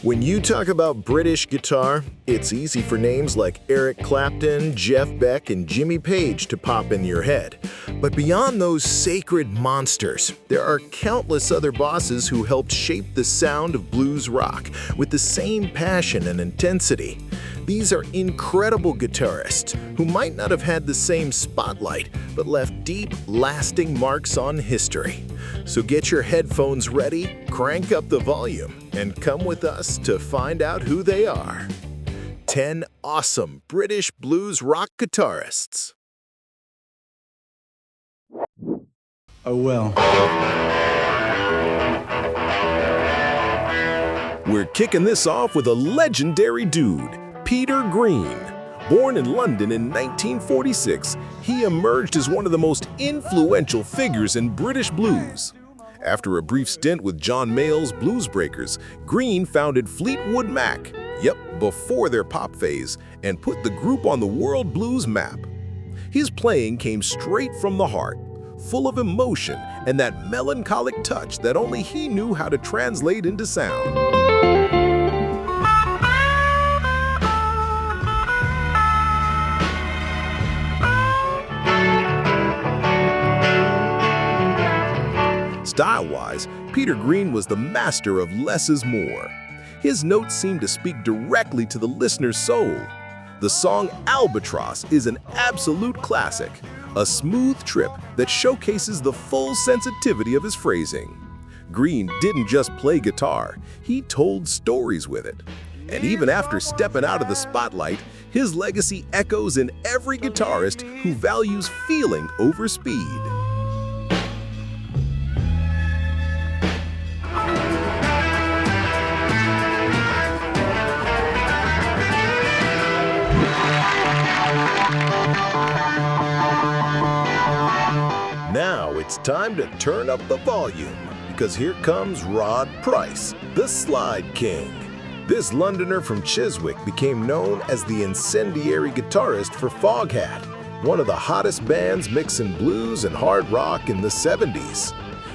When you talk about British guitar, it's easy for names like Eric Clapton, Jeff Beck, and Jimmy Page to pop in your head. But beyond those sacred monsters, there are countless other bosses who helped shape the sound of blues rock with the same passion and intensity. These are incredible guitarists who might not have had the same spotlight, but left deep, lasting marks on history. So get your headphones ready, crank up the volume, and come with us to find out who they are. 10 awesome British blues rock guitarists. Oh well. We're kicking this off with a legendary dude, Peter Green. Born in London in 1946, he emerged as one of the most influential figures in British blues. After a brief stint with John Mayall's Blues Breakers, Green founded Fleetwood Mac, before their pop phase, and put the group on the world blues map. His playing came straight from the heart, full of emotion and that melancholic touch that only he knew how to translate into sound. Style-wise, Peter Green was the master of less is more. His notes seemed to speak directly to the listener's soul. The song Albatross is an absolute classic, a smooth trip that showcases the full sensitivity of his phrasing. Green didn't just play guitar, he told stories with it. And even after stepping out of the spotlight, his legacy echoes in every guitarist who values feeling over speed. Now it's time to turn up the volume, because here comes Rod Price, the Slide King. This Londoner from Chiswick became known as the incendiary guitarist for Foghat, one of the hottest bands mixing blues and hard rock in the 70s.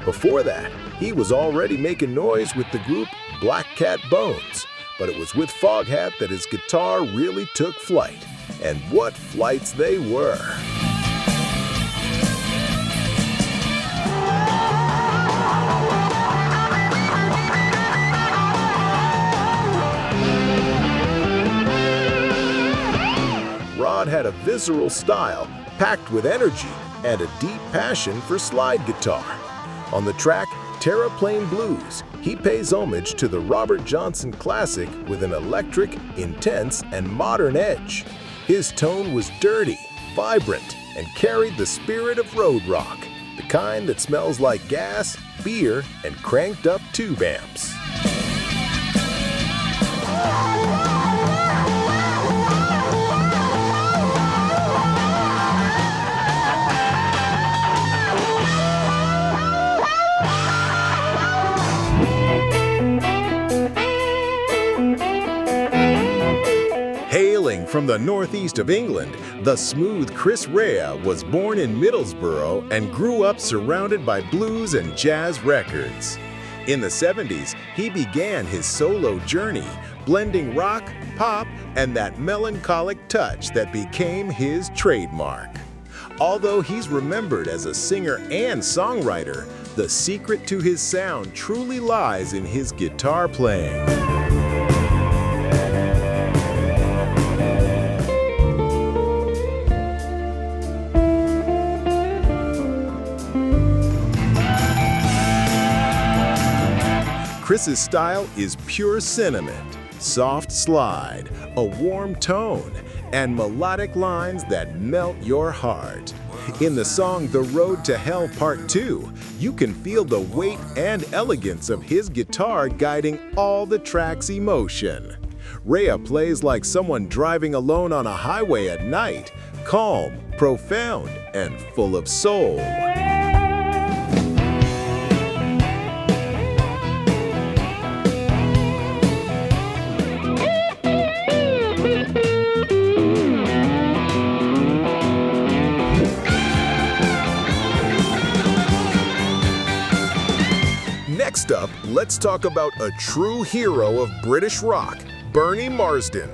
Before that, he was already making noise with the group Black Cat Bones, but it was with Foghat that his guitar really took flight. And what flights they were! Rod had a visceral style, packed with energy and a deep passion for slide guitar. On the track, Terraplane Blues, he pays homage to the Robert Johnson classic with an electric, intense, and modern edge. His tone was dirty, vibrant, and carried the spirit of road rock, the kind that smells like gas, beer, and cranked up tube amps. Hailing from the northeast of England, the smooth Chris Rea was born in Middlesbrough and grew up surrounded by blues and jazz records. In the 70s, he began his solo journey, blending rock, pop, and that melancholic touch that became his trademark. Although he's remembered as a singer and songwriter, the secret to his sound truly lies in his guitar playing. Chris's style is pure sentiment, soft slide, a warm tone, and melodic lines that melt your heart. In the song The Road to Hell Part 2, you can feel the weight and elegance of his guitar guiding all the track's emotion. Rea plays like someone driving alone on a highway at night, calm, profound, and full of soul. Next up, let's let's talk about a true hero of British rock, Bernie Marsden.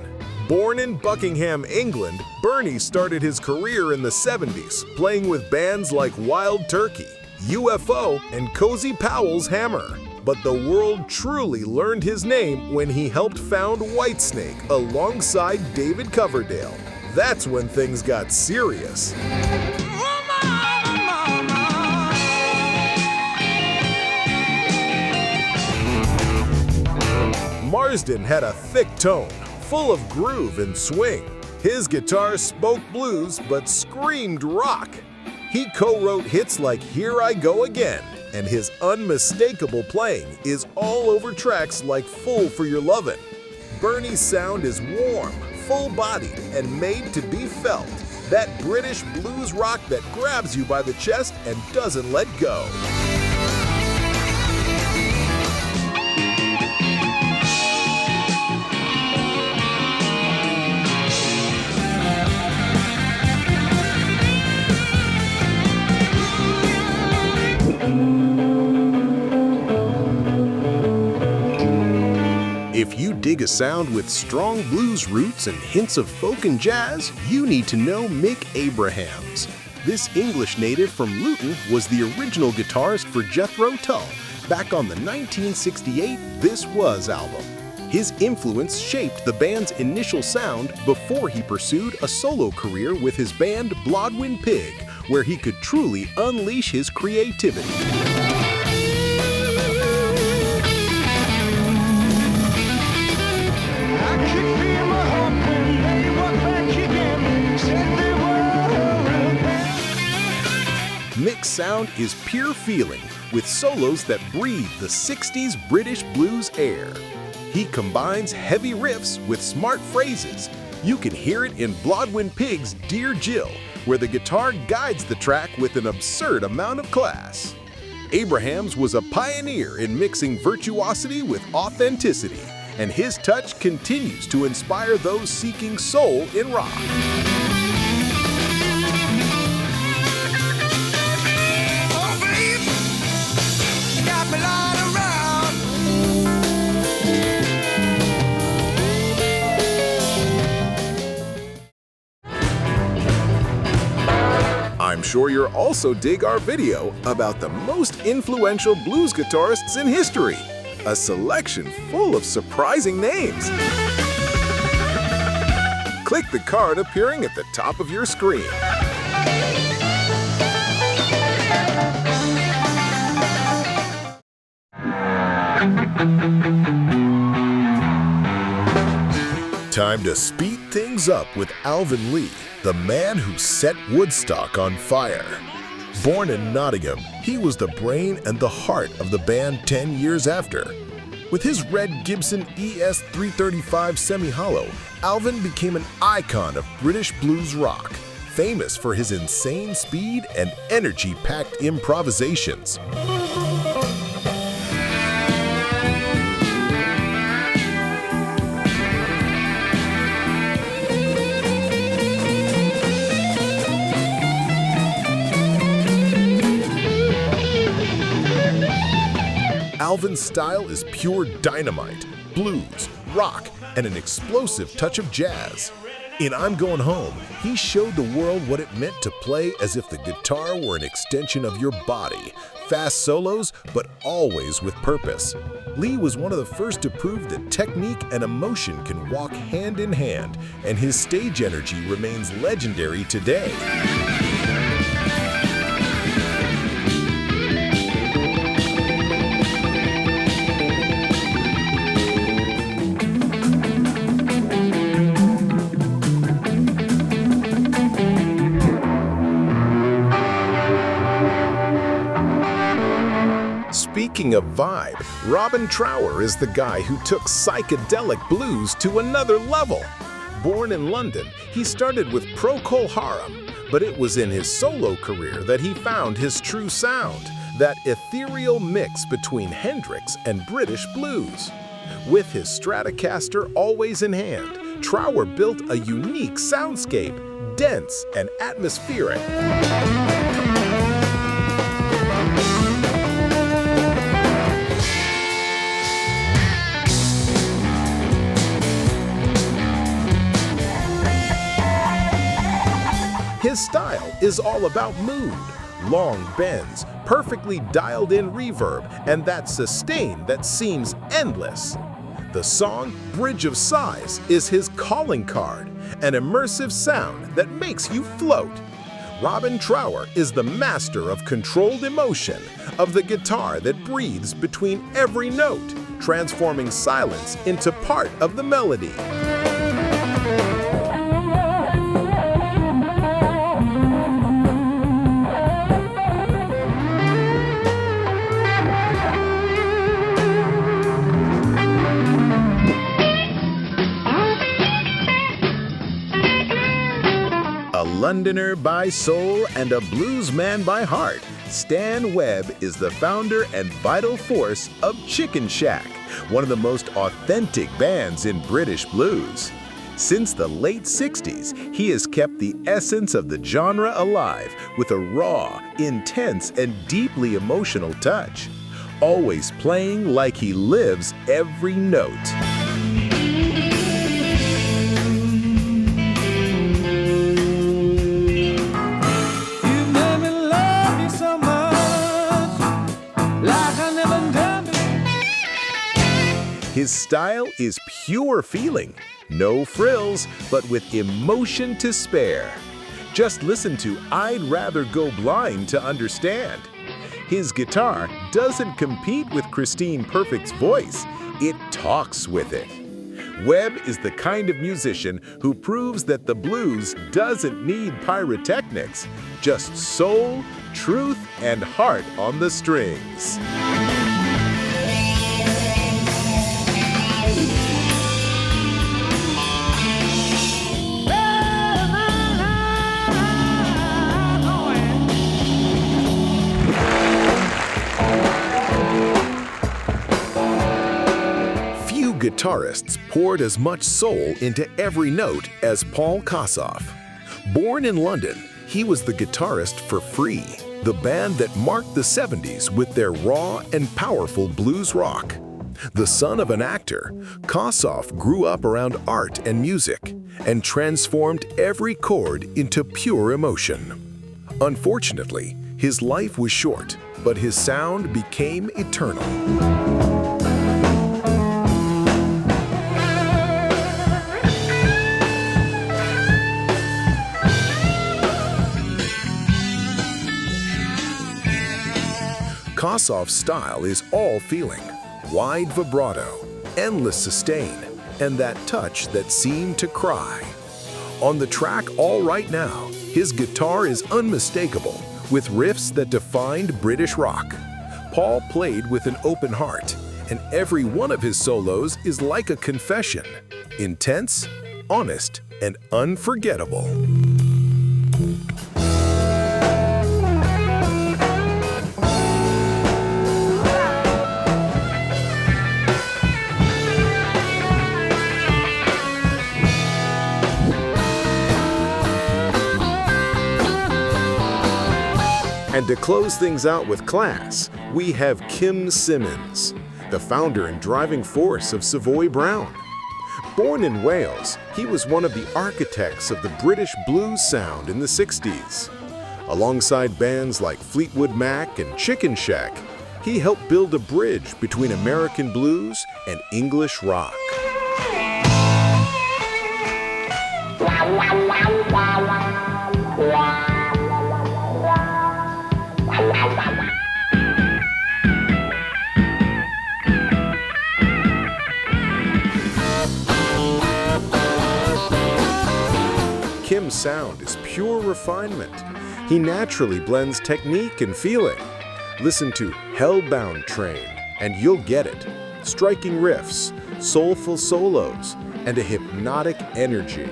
Born in Buckingham, England, Bernie started his career in the 70s, playing with bands like Wild Turkey, UFO, and Cozy Powell's Hammer. But the world truly learned his name when he helped found Whitesnake alongside David Coverdale. That's when things got serious. Marsden had a thick tone, full of groove and swing. His guitar spoke blues but screamed rock. He co-wrote hits like Here I Go Again, and his unmistakable playing is all over tracks like Full for Your Lovin'. Bernie's sound is warm, full-bodied, and made to be felt. That British blues rock that grabs you by the chest and doesn't let go. If you dig a sound with strong blues roots and hints of folk and jazz, you need to know Mick Abrahams. This English native from Luton was the original guitarist for Jethro Tull back on the 1968 This Was album. His influence shaped the band's initial sound before he pursued a solo career with his band Blodwyn Pig, where he could truly unleash his creativity. Mick's sound is pure feeling, with solos that breathe the 60s British blues air. He combines heavy riffs with smart phrases. You can hear it in Blodwyn Pig's Dear Jill, where the guitar guides the track with an absurd amount of class. Abrahams was a pioneer in mixing virtuosity with authenticity, and his touch continues to inspire those seeking soul in rock. I'm sure you'll also dig our video about the most influential blues guitarists in history. A selection full of surprising names. Click the card appearing at the top of your screen. Time to speed things up with Alvin Lee, the man who set Woodstock on fire. Born in Nottingham, he was the brain and the heart of the band 10 years after. With his red Gibson ES 335 semi-hollow, Alvin became an icon of British blues rock, famous for his insane speed and energy-packed improvisations. Alvin's style is pure dynamite, blues, rock, and an explosive touch of jazz. In I'm Going Home, he showed the world what it meant to play as if the guitar were an extension of your body. Fast solos, but always with purpose. Lee was one of the first to prove that technique and emotion can walk hand in hand, and his stage energy remains legendary today. Speaking of vibe, Robin Trower is the guy who took psychedelic blues to another level. Born in London, he started with Procol Harum, but it was in his solo career that he found his true sound, that ethereal mix between Hendrix and British blues. With his Stratocaster always in hand, Trower built a unique soundscape, dense and atmospheric. His style is all about mood, long bends, perfectly dialed-in reverb, and that sustain that seems endless. The song Bridge of Sighs is his calling card, an immersive sound that makes you float. Robin Trower is the master of controlled emotion, of the guitar that breathes between every note, transforming silence into part of the melody. A Londoner by soul and a bluesman by heart, Stan Webb is the founder and vital force of Chicken Shack, one of the most authentic bands in British blues. Since the late 60s, he has kept the essence of the genre alive with a raw, intense, and deeply emotional touch, always playing like he lives every note. His style is pure feeling, no frills, but with emotion to spare. Just listen to I'd Rather Go Blind to understand. His guitar doesn't compete with Christine Perfect's voice, it talks with it. Webb is the kind of musician who proves that the blues doesn't need pyrotechnics, just soul, truth, and heart on the strings. Guitarists poured as much soul into every note as Paul Kossoff. Born in London, he was the guitarist for Free, the band that marked the 70s with their raw and powerful blues rock. The son of an actor, Kossoff grew up around art and music and transformed every chord into pure emotion. Unfortunately, his life was short, but his sound became eternal. Kossoff's style is all feeling, wide vibrato, endless sustain, and that touch that seemed to cry. On the track All Right Now, his guitar is unmistakable, with riffs that defined British rock. Paul played with an open heart, and every one of his solos is like a confession, intense, honest, and unforgettable. And to close things out with class, we have Kim Simmons, the founder and driving force of Savoy Brown. Born in Wales, he was one of the architects of the British blues sound in the 60s. Alongside bands like Fleetwood Mac and Chicken Shack, he helped build a bridge between American blues and English rock. Kim's sound is pure refinement. He naturally blends technique and feeling. Listen to Hellbound Train, and you'll get it. Striking riffs, soulful solos, and a hypnotic energy.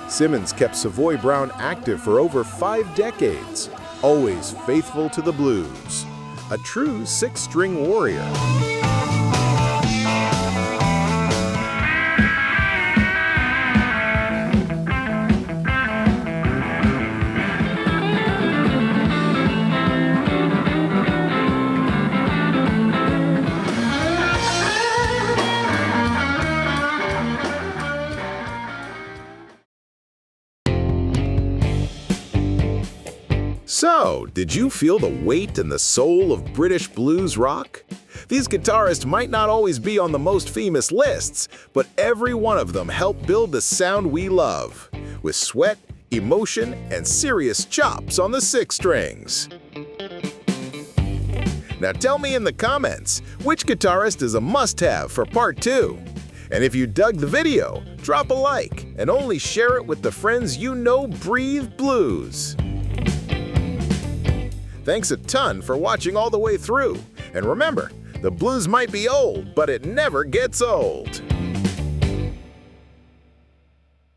Simmons kept Savoy Brown active for over 5 decades, always faithful to the blues. A true 6-string warrior. So, did you feel the weight and the soul of British blues rock? These guitarists might not always be on the most famous lists, but every one of them helped build the sound we love, with sweat, emotion, and serious chops on the six strings. Now tell me in the comments, which guitarist is a must-have for part 2? And if you dug the video, drop a like and only share it with the friends you know breathe blues. Thanks a ton for watching all the way through. And remember, the blues might be old, but it never gets old.